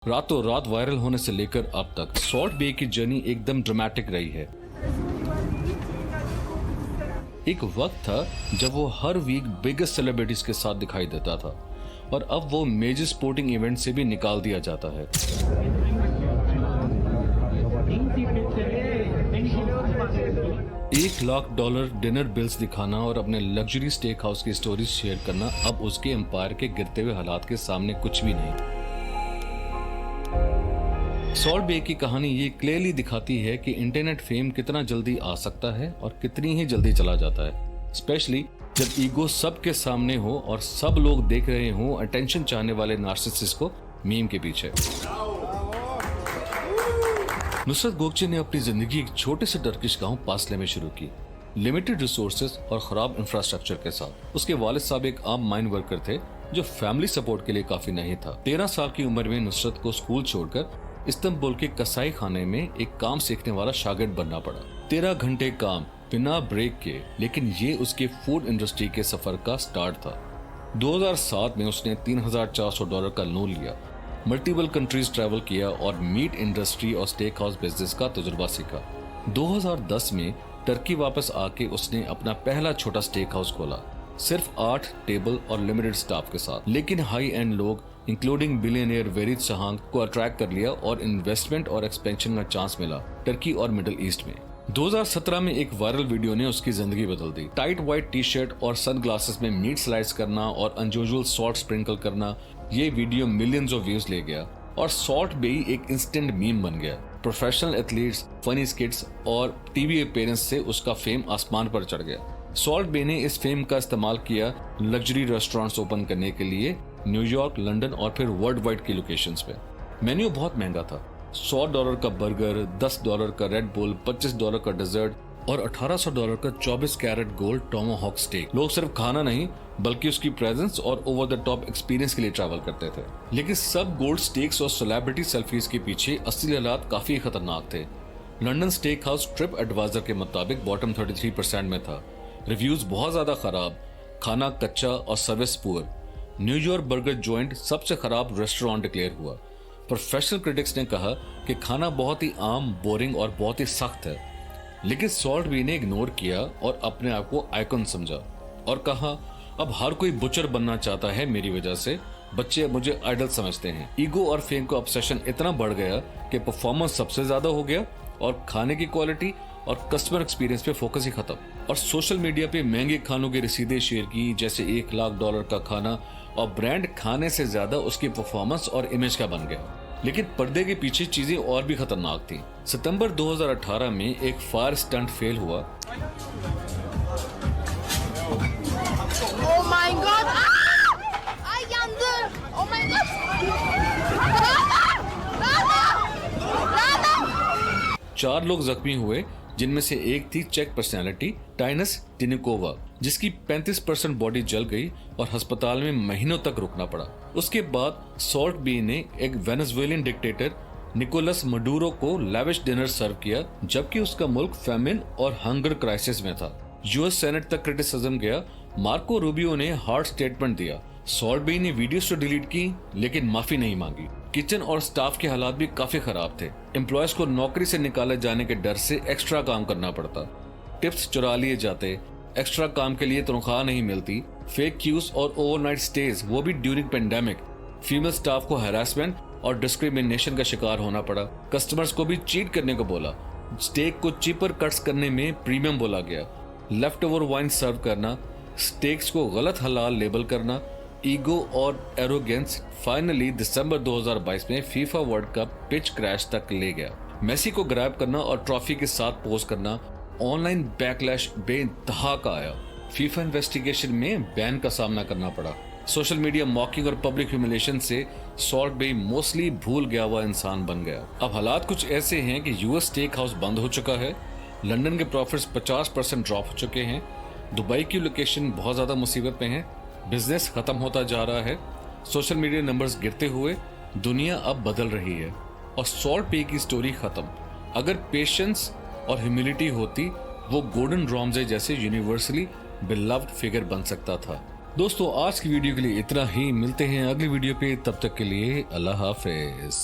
रातों रात वायरल होने से लेकर अब तक सॉल्ट बे की जर्नी एकदम ड्रामेटिक रही है। एक वक्त था जब वो हर वीक बिगेस्ट सेलिब्रिटीज के साथ दिखाई देता था और अब वो मेजर स्पोर्टिंग इवेंट से भी निकाल दिया जाता है। $1 लाख डिनर बिल्स दिखाना और अपने लग्जरी स्टेक हाउस की स्टोरीज शेयर करना अब उसके एम्पायर के गिरते हुए हालात के सामने कुछ भी नहीं। सॉल्ट बे की कहानी ये क्लियरली दिखाती है कि इंटरनेट फेम कितना जल्दी आ सकता है और कितनी ही जल्दी चला जाता है, स्पेशली जब ईगो सबके सामने हो और सब लोग देख रहे हो अटेंशन चाहने वाले नार्सिसिस्ट को मीम के पीछे। नुसरत गोगचे ने अपनी जिंदगी एक छोटे से टर्किश गांव पासले में शुरू की, लिमिटेड रिसोर्सेज और खराब इंफ्रास्ट्रक्चर के साथ। उसके वालिद साहब एक आम माइन वर्कर थे जो फैमिली सपोर्ट के लिए काफी नहीं था। 13 साल की उम्र में नुसरत को स्कूल छोड़कर इस्तांबुल के कसाई खाने में एक काम सीखने वाला शागिर्द बनना पड़ा। 13 घंटे काम बिना ब्रेक के, लेकिन ये उसके फूड इंडस्ट्री के सफर का स्टार्ट था। 2007 में उसने $3,400 का लोन लिया, मल्टीपल कंट्रीज ट्रैवल किया और मीट इंडस्ट्री और स्टेक हाउस बिजनेस का तजुर्बा सीखा। 2010 में टर्की वापस आके उसने अपना पहला छोटा स्टेक हाउस खोला, सिर्फ 8 टेबल और लिमिटेड स्टाफ के साथ। लेकिन हाई एंड लोग इंक्लूडिंग बिलियनियर वेरिद शाहांग को अट्रैक्ट कर लिया और इन्वेस्टमेंट और एक्सपेंशन का चांस मिला टर्की और मिडिल ईस्ट में। 2017 में एक वायरल वीडियो ने उसकी जिंदगी बदल दी। टाइट व्हाइट टी शर्ट और सन ग्लासेस में मीट स्लाइस करना और अनयूजुअल सॉल्ट स्प्रिंकल करना, ये वीडियो मिलियंस ऑफ व्यूज ले गया और सॉल्ट बे एक इंस्टेंट मीम बन गया। प्रोफेशनल एथलीट्स, फनी स्किट्स और टीवी अपीयरेंस से उसका फेम आसमान पर चढ़ गया। सॉल्ट बे ने इस फेम का इस्तेमाल किया लग्जरी रेस्टोरेंट्स ओपन करने के लिए न्यूयॉर्क, लंदन और फिर वर्ल्ड वाइड की लोकेशंस पे। मेन्यू बहुत महंगा था, $100 का बर्गर, $10 का रेड बुल, $25 का डेजर्ट और $1,800 का 24 कैरेट गोल्ड टोमाहॉक स्टेक। लोग सिर्फ खाना नहीं बल्कि उसकी प्रेजेंस और ओवर द टॉप एक्सपीरियंस के लिए ट्रैवल करते थे। लेकिन सब गोल्ड स्टेक्स और सेलिब्रिटी सेल्फीज के पीछे असली हालात काफी खतरनाक थे। London steak house Tripadvisor के मुताबिक बॉटम 33% में था, रिव्यूज बहुत ज्यादा खराब, खाना कच्चा और service poor. New York burger joint सबसे खराब रेस्टोरेंट डिक्लेयर हुआ। प्रोफेशनल क्रिटिक्स ने कहा कि खाना बहुत ही आम, बोरिंग और बहुत ही सख्त है। लेकिन सॉल्ट बे ने इग्नोर किया और अपने आप को आइकन समझा और कहा, अब हर कोई बुचर बनना चाहता है मेरी वजह से, बच्चे मुझे आइडल समझते हैं। ईगो और फेम का ऑब्सेशन इतना बढ़ गया कि परफॉर्मेंस सबसे ज्यादा हो गया और खाने की क्वालिटी और कस्टमर एक्सपीरियंस पे फोकस ही खत्म। और सोशल मीडिया पे महंगे खानों की रसीदें शेयर की, जैसे $1 लाख का खाना, और ब्रांड खाने से ज्यादा उसकी परफॉर्मेंस और इमेज का बन गया। लेकिन पर्दे के पीछे चीजें और भी खतरनाक थी। सितंबर 2018 में एक फायर स्टंट फेल हुआ। Oh my God! I yandım! Oh my God! Rana! 4 लोग जख्मी हुए, जिनमें से एक थी चेक पर्सनैलिटी टाइनस टिनिकोवा, जिसकी 35% बॉडी जल गई और अस्पताल में महीनों तक रुकना पड़ा। उसके बाद सॉल्ट बे ने एक वेनेजुएलियन डिक्टेटर निकोलस मडूरो को लैविश डिनर सर्व किया, जबकि उसका मुल्क फेमिन और हंगर क्राइसिस में था। यूएस सेनेट तक क्रिटिसिज्म गया। मार्को रूबियो ने हार्ड स्टेटमेंट दिया। सॉल्ट बे ने वीडियोस तो डिलीट की, लेकिन माफी नहीं मांगी। किचन और स्टाफ के हालात भी काफी खराब थे। एम्प्लॉयज को नौकरी से निकाले जाने के डर से एक्स्ट्रा काम करना पड़ता, टिप्स चुरा लिए जाते, एक्स्ट्रा काम के लिए तनख्वाह नहीं मिलती, फेक क्यूज और ओवरनाइट स्टेज, वो भी ड्यूरिंग पेंडेमिक। फीमेल स्टाफ को हैरासमेंट और डिस्क्रिमिनेशन का शिकार होना पड़ा। कस्टमर्स को भी चीट करने को बोला। स्टेक को चीपर कट्स करने में प्रीमियम बोला गया। लेफ्ट ओवर वाइन सर्व करना, स्टेक्स को गलत हलाल लेबल करना, ईगो और एरोगेंस फाइनली दिसंबर 2022 में FIFA world cup pitch crash तक ले गया। मेसी को ग्रैब करना और ट्रॉफी के साथ पोज करना, ऑनलाइन बैकलैश बेइंतहा का आया। फीफा इन्वेस्टिगेशन में बैन का सामना करना पड़ा। सोशल मीडिया मॉकिंग और पब्लिक ह्यूमिलिएशन से सॉल्ट बे मोस्टली भूल गया हुआ इंसान बन गया। अब हालात कुछ ऐसे हैं कि यूएस स्टेक हाउस बंद हो चुका है, लंदन के प्रॉफिट्स 50% ड्रॉप हो चुके हैं, दुबई की लोकेशन बहुत ज्यादा मुसीबत में है, बिजनेस खत्म होता जा रहा है, सोशल मीडिया नंबर्स गिरते हुए दुनिया अब बदल रही है और सॉल्ट बे की स्टोरी खत्म। अगर पेशेंस और ह्यूमिलिटी होती, वो गोर्डन रामजे जैसे यूनिवर्सली बिलव्ड फिगर बन सकता था। दोस्तों आज की वीडियो के लिए इतना ही, मिलते हैं अगली वीडियो पे, तब तक के लिए अल्लाह हाफिज।